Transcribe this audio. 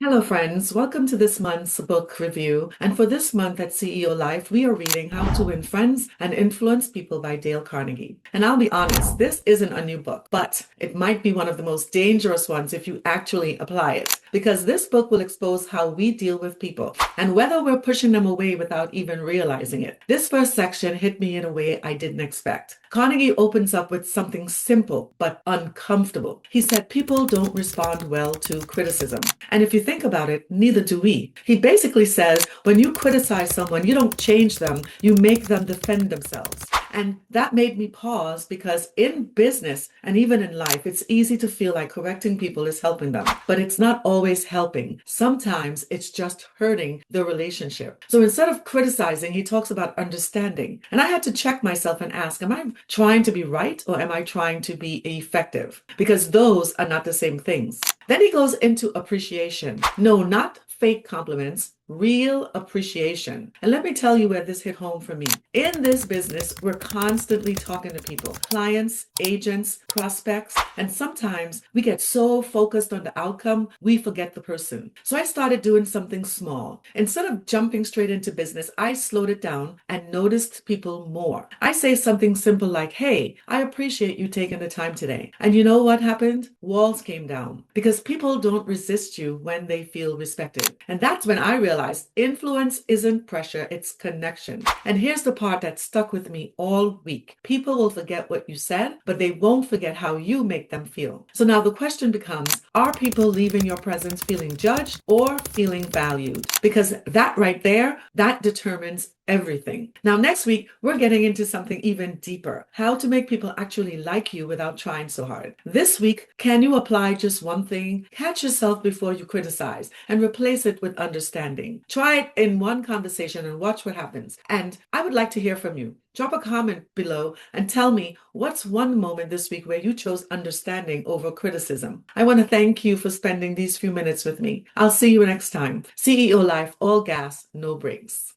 Hello, friends. Welcome to this month's book review. And for this month at CEO Life, we are reading How to Win Friends and Influence People by Dale Carnegie. And I'll be honest, this isn't a new book, but it might be one of the most dangerous ones if you actually apply it. Because this book will expose how we deal with people and whether we're pushing them away without even realizing it. This first section hit me in a way I didn't expect. Carnegie opens up with something simple but uncomfortable. He said people don't respond well to criticism. And if you think about it, neither do we. He basically says when you criticize someone, you don't change them, you make them defend themselves. And that made me pause because in business and even in life, it's easy to feel like correcting people is helping them, but it's not always helping. Sometimes it's just hurting the relationship. So instead of criticizing, he talks about understanding. And I had to check myself and ask, am I trying to be right or am I trying to be effective? Because those are not the same things. Then he goes into appreciation. No, not fake compliments, real appreciation. And let me tell you where this hit home for me. In this business, we're constantly talking to people, clients, agents, prospects, and sometimes we get so focused on the outcome, we forget the person. So I started doing something small. Instead of jumping straight into business, I slowed it down and noticed people more. I say something simple like, hey, I appreciate you taking the time today. And you know what happened? Walls came down because people don't resist you when they feel respected. And that's when I realized influence isn't pressure, it's connection. And here's the part that stuck with me all week. People will forget what you said, but they won't forget how you make them feel. So now the question becomes, are people leaving your presence feeling judged or feeling valued? Because that right there, that determines everything. Now, next week, we're getting into something even deeper, how to make people actually like you without trying so hard. This week, can you apply just one thing? Catch yourself before you criticize and replace it with understanding. Try it in one conversation and watch what happens. And I would like to hear from you. Drop a comment below and tell me what's one moment this week where you chose understanding over criticism. I want to thank you for spending these few minutes with me. I'll see you next time. CEO Life, all gas, no brakes.